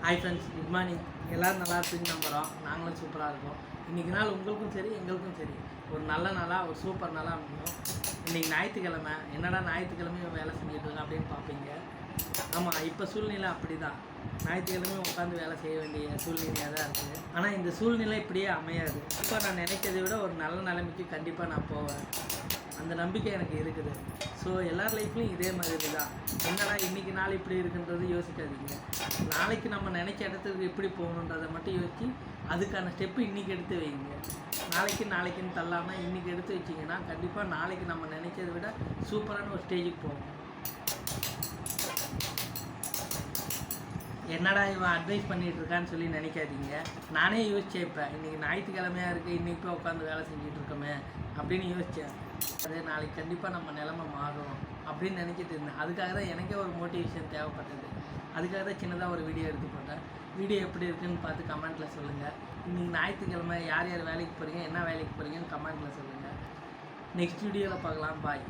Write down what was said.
Hi friends, good morning. எல்லோரும் நல்லா இருப்பீங்கன்னு நம்புகிறோம். நாங்களும் சூப்பராக இருக்கோம். இன்றைக்கி நாள் உங்களுக்கும் சரி எங்களுக்கும் சரி ஒரு நல்ல நாளாக, ஒரு சூப்பர் நாளாக அமையும். இன்றைக்கி ஞாயிற்றுக்கிழமை, என்னடா ஞாயிற்றுக்கிழமையும் வேலை செஞ்சுட்டு இருக்கோம் அப்படின்னு பார்ப்பீங்க. ஆமாம், இப்போ சூழ்நிலை அப்படி தான். ஞாயிற்றுக்கிழமையும் உட்காந்து வேலை செய்ய வேண்டிய சூழ்நிலையாக தான் இருக்குது. ஆனால் இந்த சூழ்நிலை இப்படியே அமையாது. இப்போ நான் நினைக்கிறதை விட ஒரு நல்ல நிலைமைக்கு கண்டிப்பாக நான் போவேன். அந்த நம்பிக்கை எனக்கு இருக்குது. ஸோ எல்லார் லைஃப்லையும் இதே மாதிரி தான். என்னடா இன்றைக்கி நாள் இப்படி இருக்குன்றது யோசிக்காதீங்க. நாளைக்கு நம்ம நினைச்ச இடத்துக்கு எப்படி போகணுன்றதை மட்டும் யோசித்து அதுக்கான ஸ்டெப்பு இன்றைக்கி எடுத்து வைங்க. நாளைக்குன்னு தள்ளாமல் இன்றைக்கி எடுத்து வச்சிங்கன்னா கண்டிப்பாக நாளைக்கு நம்ம நினைச்சதை விட சூப்பரான ஒரு ஸ்டேஜுக்கு போவோம். என்னடா இவன் அட்வைஸ் பண்ணிகிட்டு இருக்கான்னு சொல்லி நினைக்காதீங்க. நானே யோசித்தேன், இப்போ இன்றைக்கி ஞாயிற்றுக்கிழமையாக இருக்குது, இன்றைக்கி போய் உட்காந்து வேலை செஞ்சுட்டு இருக்கோமே அப்படின்னு யோசித்தேன். அது நாளைக்கு கண்டிப்பாக நம்ம நிலைமை மாறும் அப்படின்னு நினச்சிட்டு இருந்தேன். அதுக்காக தான் எனக்கே ஒரு மோட்டிவேஷன் தேவைப்பட்டது. அதுக்காக தான் சின்னதாக ஒரு வீடியோ எடுத்து போட்டேன். வீடியோ எப்படி இருக்குதுன்னு பார்த்து கமெண்ட்டில் சொல்லுங்கள். இன்றைக்கி ஞாயிற்றுக்கிழமை யார் யார் வேலைக்கு போகிறீங்க, என்ன வேலைக்கு போகிறீங்கன்னு கமெண்ட்டில் சொல்லுங்கள். நெக்ஸ்ட் வீடியோவில் பார்க்கலாம். பாய்.